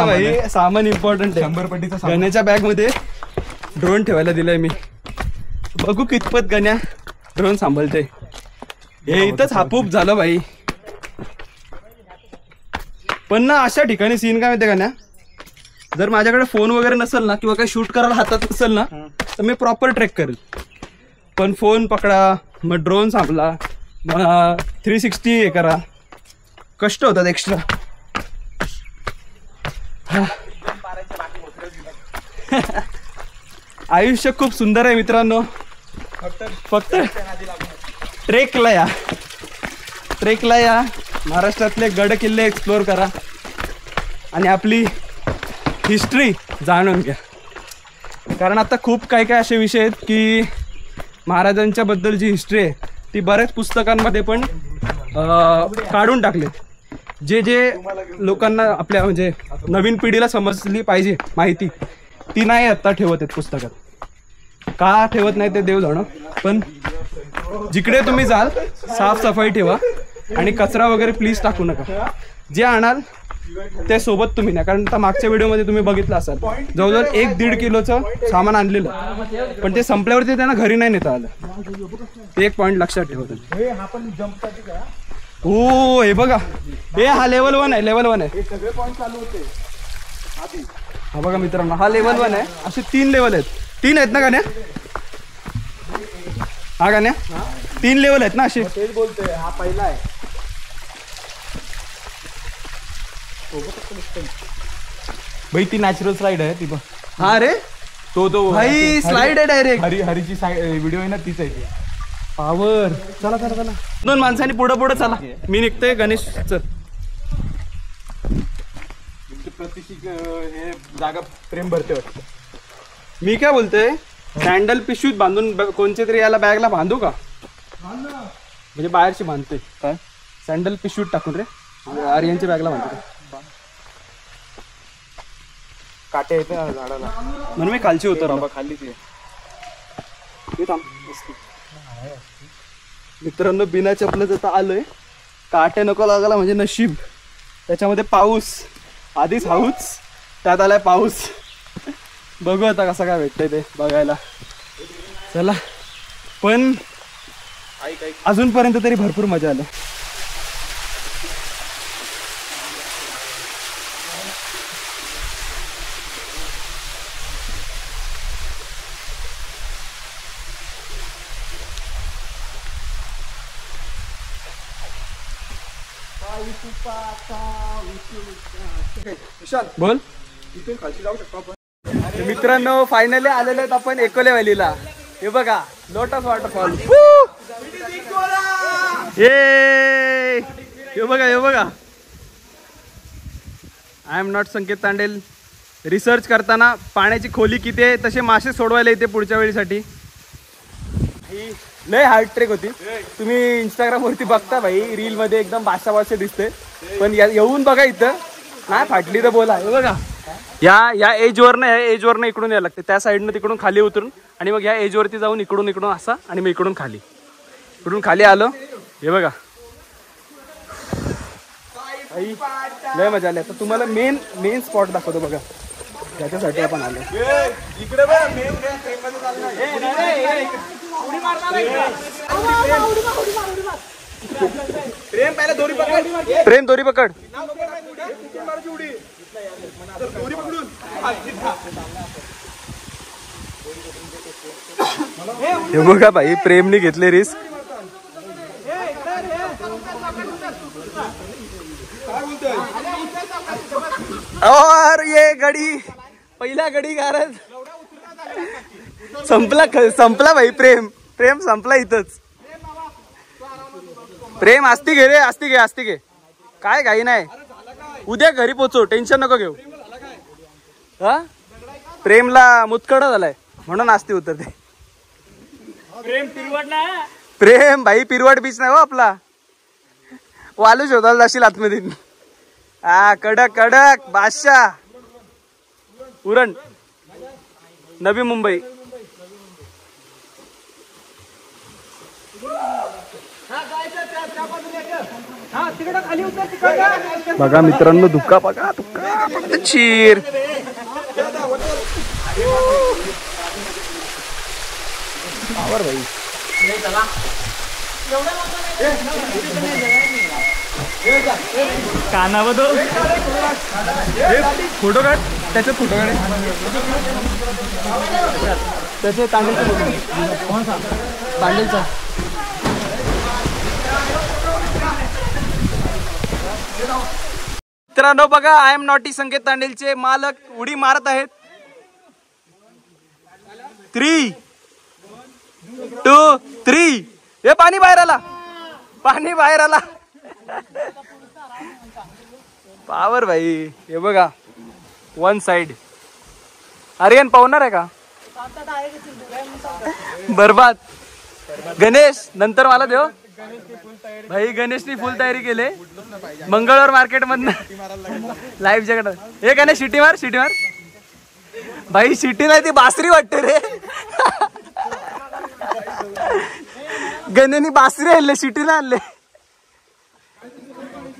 भाई सामान इम्पॉर्टंट आहे. 100 पटीचा सामान. गण्याच्या बॅग मध्ये ड्रोन ठेवायला दिलाय मी. बघू कितपत गण्या ड्रोन सांभाळते. हे इथंच हापूप झालं भाई. पण ना अशा ठिकाणी सीन काय माहिती का ना, जर माझ्याकडे फोन वगैरे नसेल ना, किंवा काही शूट करायला हातात नसेल ना, तर मी प्रॉपर ट्रेक करेल. पण फोन पकडा, मग ड्रोन सांभाळा, मग 360 हे करा, कष्ट होतात एक्स्ट्रा. आयुष्य खूप सुंदर आहे मित्रांनो. फक्त ट्रेकला या, महाराष्ट्रातले गड किल्ले एक्सप्लोर करा आणि आपली हिस्ट्री जाणून घ्या. कारण आता खूप काही असे विषय आहेत की महाराजांच्या बद्दल जी हिस्ट्री आहे ती बऱ्याच पुस्तकांमध्ये पण काढून टाकले. जे लोकांना आपल्या म्हणजे नवीन पिढीला समजली पाहिजे माहिती, ती नाही आता ठेवत आहेत पुस्तकात. का ठेवत नाही ते देव जाणो. पण जिकडे तुम्ही जाल साफसफाई ठेवा आणि कचरा वगैरे प्लीज टाकू नका. जे आणाल ते सोबत तुम्ही नाही, कारण आता मागच्या व्हिडिओमध्ये तुम्ही बघितलं असाल जवळजवळ 1-1.5 किलोचं सामान आणलेलं, पण ते संपल्यावरती त्यांना घरी नाही नेता आलं. ते एक पॉईंट लक्षात ठेवत. हो हे बघा, हे हा लेवल 1 आहे, लेवल 1 आहे. सगळे पॉईंट चालू होते आधी. हा बघा मित्रांनो, हा लेवल 1 आहे. असे 3 लेवल आहेत. 3 आहेत ना गाण्या? हा गाण्या 3 लेवल आहेत ना असे. तेच बोलतोय, हा पहिला आहे. भाई ती नॅचरल स्लाइड आहे ती. हा रे, तो भाई स्लाइड आहे डायरेक्ट. हरीची व्हिडिओ आहे ना, तीच आहे ती. पावर. चला चला चला, 2 माणसांनी पुढे चला. मी निघतोय गणेशचं. प्रतिष्ठित हे जागा प्रेम भरते वाटतं. मी काय बोलतोय, सँडल पिशवीत बांधून कोणच्या तरी याला बॅगला बांधू का? म्हणजे बाहेरची बांधतोय काय, सँडल पिशवीत टाकून रे आर्यनच्या बॅगला बांधतो. काटे येते ना झाडाला, म्हणून मी खालची उतरलो. बाबा खाली ते. मित्रांनो बिना चपलाचं आता आलोय. काटे नको लागायला म्हणजे नशीब. त्याच्यामध्ये पाऊस, आधीच हाऊस, त्यात आलाय पाऊस. बघू आता कसं काय भेटतंय ते बघायला. चला, पण अजूनपर्यंत तरी भरपूर मजा आली. बोल. इथून खालची जाऊ शकतो आपण. मित्रांनो फायनली आलेले आहेत आपण एकोले व्हॅलीला. हे बघा लोटस वॉटरफॉल. हे बघा, हे बघा. I am not Sanket Tandel. Research करताना पाण्याची खोली किती आहे तसे मासे सोडवायला येते पुढच्या वेळीसाठी. लय हार्ड ट्रेक होती. तुम्ही इंस्टाग्राम वरती बघता भाई, रील मध्ये एकदम बाशा दिसते, पण येऊन बघा इथं नाही फाटली तर बोला. हे बघा, या एजवरनं इकडून यायला लागते, त्या साईडनं तिकडून खाली उतरून आणि मग या एजवरती जाऊन इकडून असा आणि मग इकडून खाली आलो. हे बघा लय मजा आली. आता तुम्हाला मेन स्पॉट दाखवतो बघा, त्याच्यासाठी आपण आलो. इकडे प्रेम पहिले दोरी पकड. प्रेम दोरी पकड. हे बघा भाई, प्रेमने घेतले रिस्क. और ये गडी, पहिला गडी गारज संपला भाई. प्रेम संपला इथंच. प्रेम आस्ती घे रे, आस्ती घे. काय घाई नाही, उद्या घरी पोचू, टेन्शन नको घेऊ. हा प्रेमला मुतकडा झालाय म्हणून आस्ती उतरते. प्रेम भाई पिरवट बीच नाही हो आपला. वालू शोधायला जाशील आतमध्ये. हा कडक बादशाह उरण, नवी मुंबई. बघा मित्रांनो, धुक्का बघा, चीर. पावर भाई. कानावर फोटो काढ, त्याच्यात फोटो काढ, त्याचे तांडेलचा. मित्रांनो बघा, आय एम नॉटी संकेत तांडेलचे मालक उडी मारत आहेत. 3, 2, 3. हे पाणी बाहेर आला. पावर भाई. हे बघा 1 साइड. आर्यन पावणार आहे का? बरबाद. गणेश नंतर मला देव भाई. गणेशनी फुल तयारी केले. मंगळवार मार्केट मधनं लाईव्ह जॅकेट. हे गणेश शिटी मार भाई. शिटी नाही ती बासरी वाटते रे. गणेशनी बासरी आणले, शिटीला आणले.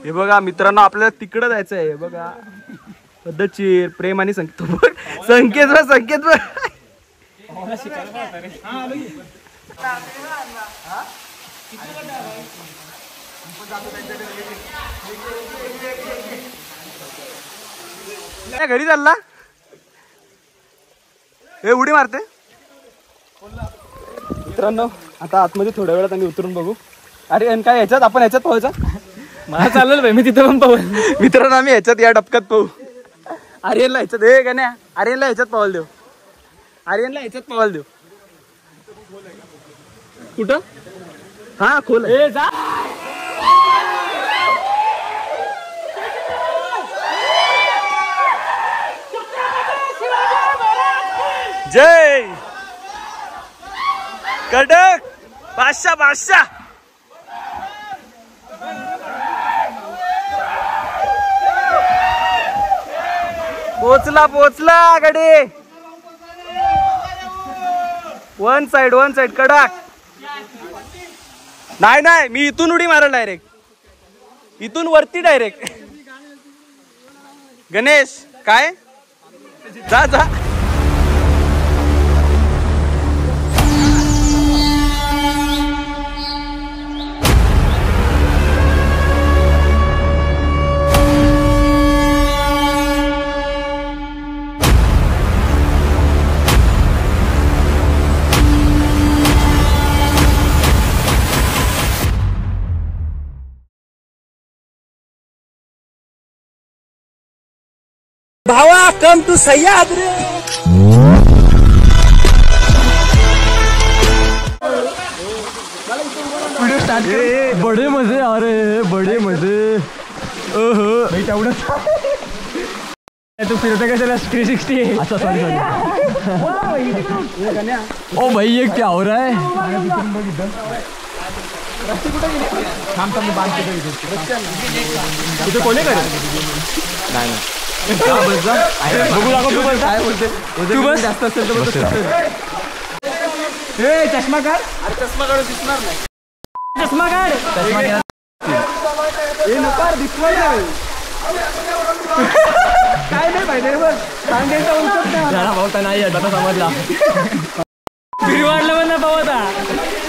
हे बघा मित्रांनो, आपल्याला तिकडं जायचं आहे. हे बघा पद्धतशीर प्रेम आणि संकेत घरी चालला. हे उडी मारते. मित्रांनो आता आतमध्ये थोड्या वेळात आम्ही उतरून बघू. अरे आणि काय ह्याच्यात आपण ह्याच्यात पाहायचा. मला चालेल भाई, मी तिथं पण पाहू. मित्रांनो आम्ही ह्याच्यात या डबक्यात पाहू. आर्यनला ह्याच्यात हे का नाही, आर्यनला ह्याच्यात पाहायला देऊ. आर्यनला ह्याच्यात पाहायला देऊ. कुठं? हा खोल आहे. जा. जय कडक बादशाह. पोचला गडी. वन साइड कडक. नाही मी इथून उडी मारल डायरेक्ट. इथून वरती डायरेक्ट. गणेश काय जा. भावा कम तू सह्याद्री. बडे मजे. अरे बडे मजे. तू फिरते कशाला 360. अच्छा सॉरी. ओ भाई ये क्या हो रहा है. तिथे कोणी करे. नाही बघू लागो. तू बस काय बोलते. तू बस जास्त असेल तर चष्मा काढ. अरे चष्मा काढून दिसणार नाही. चष्मा काढ. हे नको दिसणार नाही. काय नाही पाहिजे बघ. सांगायचं बोलतोच नाही. जरा भावता नाही आता समजला. विहीर वाढलं पण ना पावता.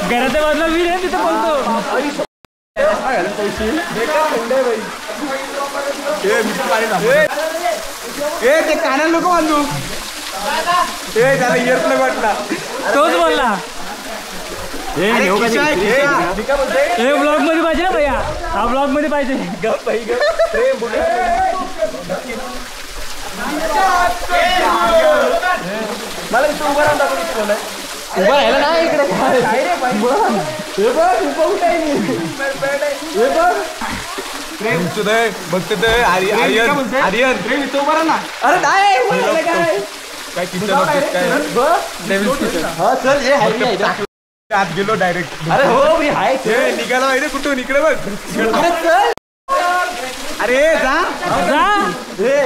घराच्या बाजूला विहीर आहे तिथं बोलतो. ते कानाला नको बांधू. त्याला इयर प्लग वाटला. तोच बोलला. हे ब्लॉग मध्ये पाहिजे ना भैया. हा ब्लॉग मध्ये पाहिजे. मला इथं उभं राहून दाखवलं. उभं राहिला ना इकडे. हे बघ उभं कुठे आहे. हे बघ प्रेम बघते आर्यन प्रेम इथं उभं राहा ना. अरे नाही काय किचन चल. आत गेलो डायरेक्ट. अरे हो मी आहे. निघाला माहिती कुठून. इकडे बघ. अरे जा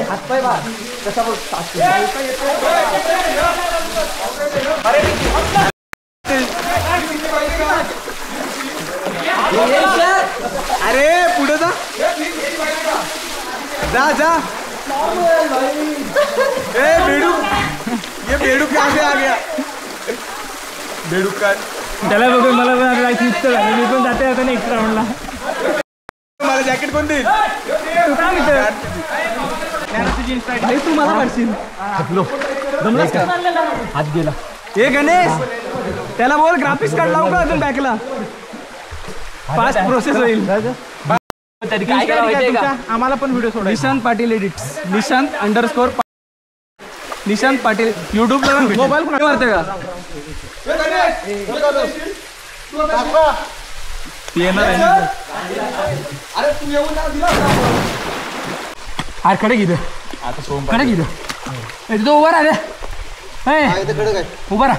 हातपाय बा कसा बघ. अरे पुढे जा. ए बेडूक कहाँ से आ गया. बेडूक का त्याला बघून मला झालं. मी पण जाते आता नेक्स्ट राऊंडला. मला जॅकेट कोण देईल. तू काय म्हणतो. तू मला काढशील. हात गेला. हे गणेश त्याला बोल ग्राफिक्स कार्ड लावू का अजून बॅकला. फास्ट प्रोसेस होईल. आम्हाला पण व्हिडिओ सोडा. निशांत पाटील एडिट्स. निशांत पाटील युट्यूबला मोबाईल कुठे मारते का. अरे तू येऊन अरे खडे घे. खडे घे. तिथं उभा राहा. उभा राहा.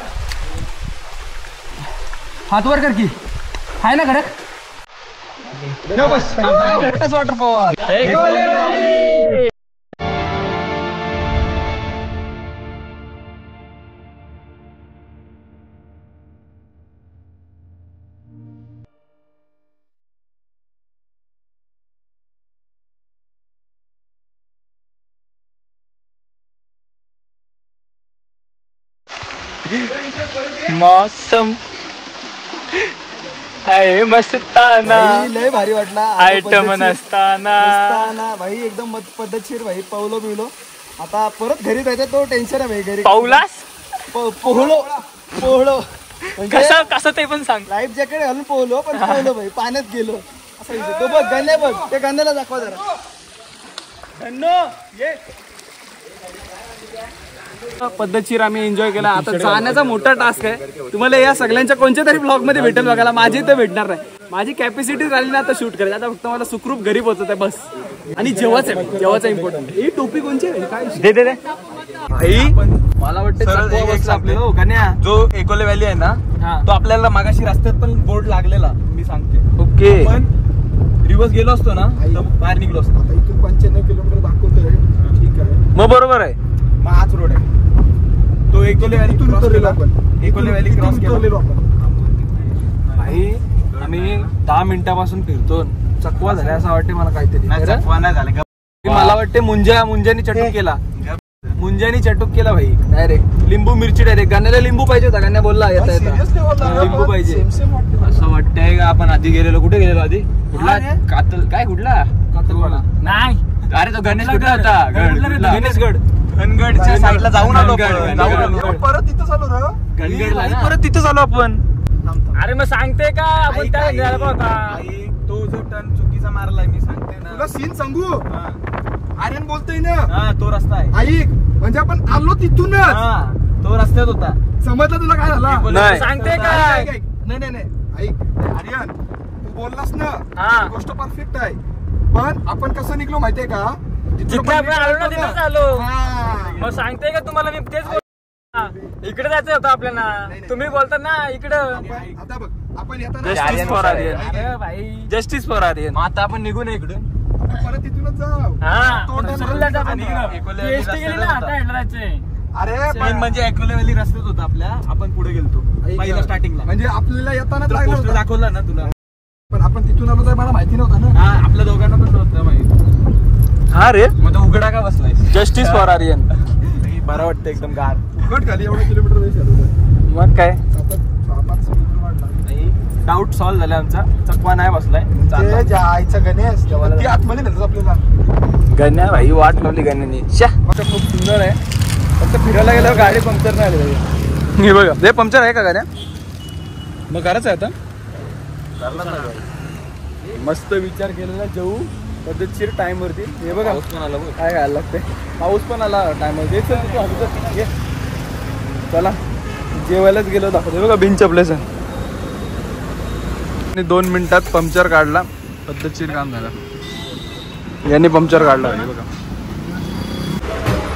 हात वर कर की. आहे ना खडक. वॉटरफॉल. मौसम आहे मस्ताना लय भारी वाटला आयटम नसताना भाई एकदम पद्धतशीर भाई पवलो बिवलो. आता परत घरी जायचं तो टेन्शन आहे भाई घरी. पाऊलास पोहलो कसं कसं ते पण सांग. लाईफ जॅकेट घालून पोहलो पण पोहलो भाई पाण्यात गेलो असं विषय. तो बघ गण्या बघ त्या गण्याला दाखवा जरा. पद्धतशीर आम्ही एन्जॉय केला. आता जाण्याचा मोठा टास्क आहे. तुम्हाला या सगळ्यांच्या कोणत्या तरी ब्लॉग मध्ये भेटेल बघायला. माझी तर भेटणार नाही. माझी कॅपॅसिटी राहिली ना आता शूट करायची. आता फक्त मला सुखरूप घरी पोहोचत आहे बस. आणि जेवायचं इम्पॉर्टंट. ही टोपी कोणची आहे काय दे भाई मला वाटतं सरळ चकवा एक बसला सांगते. आपल्याला. गण्या जो एकोले व्हॅली आहे ना तो आपल्याला मागाशी रस्त्यात पण बोर्ड लागलेला मी सांगते. ओके. पण रिवर्स गेलो असतो ना तर बाहेर निघलो असतो. आता इथून 95 किलोमीटर दाखवतोय. ठीक आहे मग बरोबर आहे. मग हाच रोड आहे तो एकोले व्हॅली इथून क्रॉस उतरलेलो केला. आपण. एकोले व्हॅली इथून क्रॉस उतरलेलो केला. आपण. भाई आम्ही 10 मिनिटापासून फिरतो. चकवा झाला असं वाटते मला काहीतरी. नाही चकवा नाही झाले. मला वाटते मुंजानी चटूक केला. मुंजानी चटूक केला भाई डायरेक्ट. लिंबू मिरची डायरेक्ट. गाण्याला लिंबू पाहिजे होता. गाण्या बोलला येता लिंबू पाहिजे असं वाटतंय का आपण आधी गेलेलो. कुठे गेलेलो आधी? कुठला कातल काय कुठला कातलवाडा नाही अरे तो गणेशगड होता. गणेशगड गणगडच्या साईडला जाऊन आलो आपण. परत तिथं चालू राह. गणगडला ना. परत तिथं आलो आपण. अरे मग सांगते का आपण त्या गेला होता. तो जो टर्न चुकीचा मारलाय मी सांगते ना. तुला सीन सांगू. आर्यन बोलतोय ना. हा तो रस्ता आहे. ऐक म्हणजे आपण आलो तिथूनच. हा तो रस्त्यात होता. समजलं तुला काय झालं. नाही. सांगते काय नाही ऐक आर्यन तू बोललास ना हा. गोष्ट परफेक्ट आहे. पण आपण कसं निघलो माहितीये का जिथे आपण आलो ना तिथेच आलो. हा. मग सांगते का तुम्हाला मी तेच इकडे जायचं होतं आपल्याला. तुम्ही बोलता ना इकडं. आता बघ आपण येताना जस्टिस फॉर आर्यन. अरे भाई जस्टिस फॉर आर्यन. आता आपण निघू नये इकडून. परत तिथूनच जाऊ. हा तोंडाला सरळ जायचं आपण आणि तिकडं. एकोले व्हॅली PST गेली ना रस्त्यातच आता हेडराचे. अरे मेन म्हणजे एकोले व्हॅली रस्त्यात होता आपल्या. आपण पुढे गेलतो पहिला स्टार्टिंगला. म्हणजे आपल्याला येताना तुला लागलं पोस्टर होतं. दाखवला ना तुला. पण आपण तिथून आलो तर मला माहिती नव्हतं ना. हा आपल्या दोघांना पण नव्हतं माहिती. हा रे मग तो उघडा का बसलाय. Justice for Aryan. बरं वाटतं एकदम गार. उघड खाली एवढं किलोमीटर जायचं. मग काय आता 6-5 किलोमीटर वाढला. डाऊट सॉल्व्ह झाला आमचा. चकवा नाही बसलाय. ते जायचं गणेश ती आतमध्ये नेतात आपल्याला. गण्या भाई वाट लावली गण्यानी. मग खूप सुंदर आहे. फक्त फिरायला गेल्यावर गाडी पंक्चर नाही आली पाहिजे. हे बघा ते पंक्चर आहे का गाड्या. मग करायचं आहे आता. मस्त विचार केलेला जाऊ पद्धतशीर टाइम वरती. हे बघा काय घ्यायला लागते. पाऊस पण आला टाइम वरती. चला जेवायलाच गेलो दाखवतो. हे बघा बिंच प्लेस आहे. 2 मिनिटात पंक्चर काढला. पद्धतशीर काम झालं. यांनी पंक्चर काढला.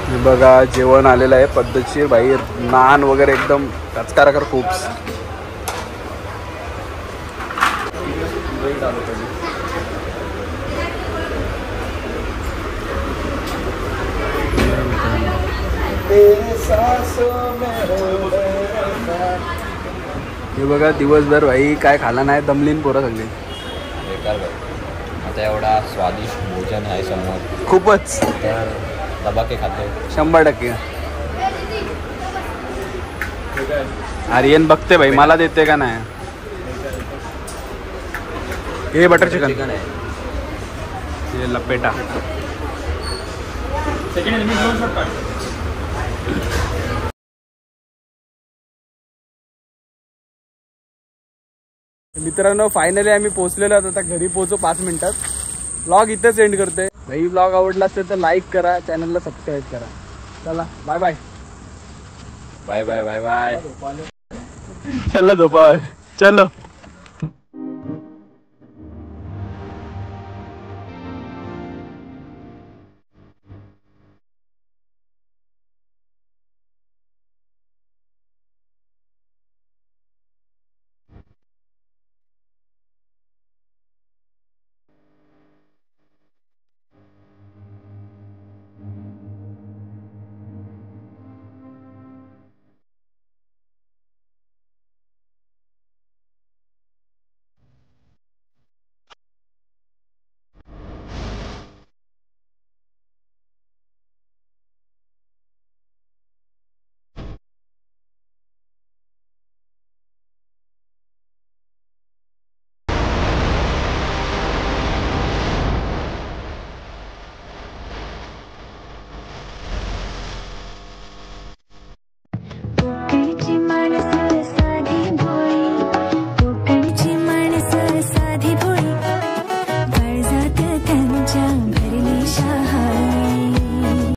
हे बघा जेवण आलेलं आहे पद्धतशीर बाहेर. नान वगैरे एकदम कचकाराकर खूप. हे बघा दिवसभर भाई काय खाला नाही. दमलीन पोरं सगळी. बेकार भाई. आता एवढा स्वादिष्ट भोजन आहे समोर खूपच तर दबाके खातो. 100%. आर्यन बघते भाई मला देते का नाही. हे बटर चिकन आहे. हे लपेटा. मित्रांनो फायनली आम्ही पोहोचलेलो आहोत. आता घरी पोहोचू 5 मिनिटात. व्लॉग इथेच एंड करते. भाई व्लॉग आवडला असेल तर लाईक करा. चॅनलला सबस्क्राईब करा. चला bye bye. Bye bye bye bye. चला झोपा. चलो.